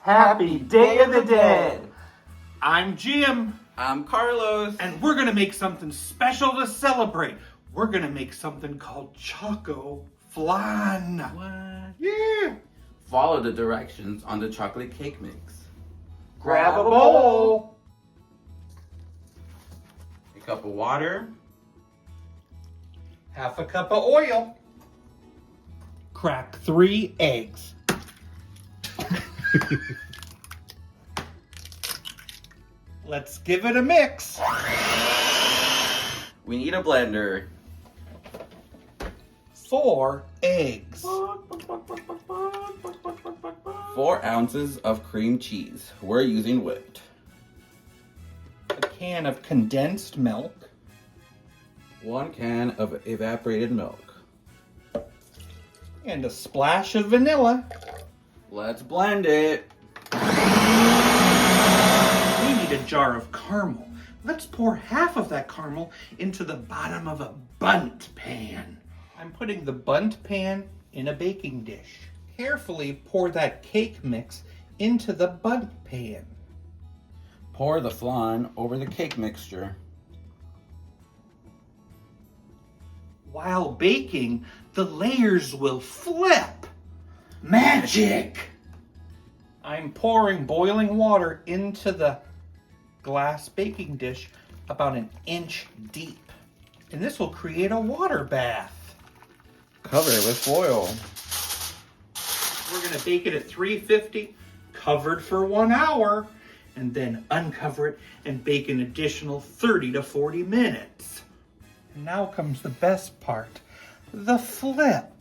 Happy Day of the Dead! I'm Jim, I'm Carlos. and we're gonna make something special to celebrate. We're gonna make something called ChocoFlan. What? Yeah! Follow the directions on the chocolate cake mix. Grab a bowl. A cup of water. Half a cup of oil. Crack 3 eggs. Let's give it a mix. We need a blender. 4 eggs. 4 ounces of cream cheese. We're using whipped. A can of condensed milk. 1 can of evaporated milk. And a splash of vanilla. Let's blend it. We need a jar of caramel. Let's pour half of that caramel into the bottom of a bundt pan. I'm putting the bundt pan in a baking dish. Carefully pour that cake mix into the bundt pan. Pour the flan over the cake mixture. While baking, the layers will flip. Magic! I'm pouring boiling water into the glass baking dish about 1 inch deep. And this will create a water bath. Cover it with foil. We're gonna bake it at 350, covered for 1 hour, and then uncover it and bake an additional 30 to 40 minutes. And now comes the best part, the flip.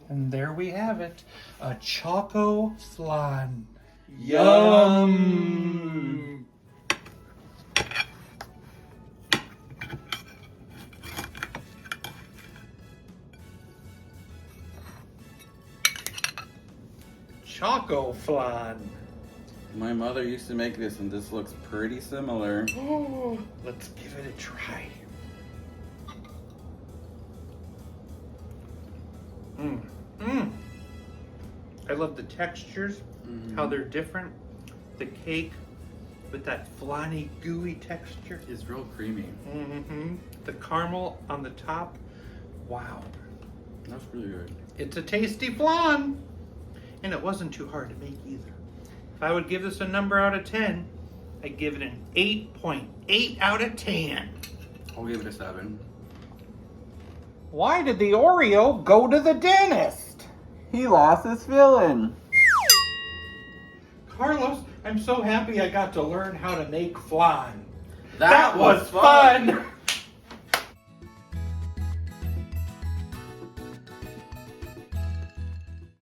And there we have it, a ChocoFlan. Yum! ChocoFlan. My mother used to make this and this looks pretty similar. Oh, let's give it a try. I love the textures, how they're different. The cake with that flanny, gooey texture. It's real creamy. The caramel on the top. Wow. That's really good. It's a tasty flan. And it wasn't too hard to make either. If I would give this a number out of 10, I'd give it an 8.8 out of 10. I'll give it a 7. Why did the Oreo go to the dentist? He lost his filling. Carlos, I'm so happy I got to learn how to make flan. That was fun.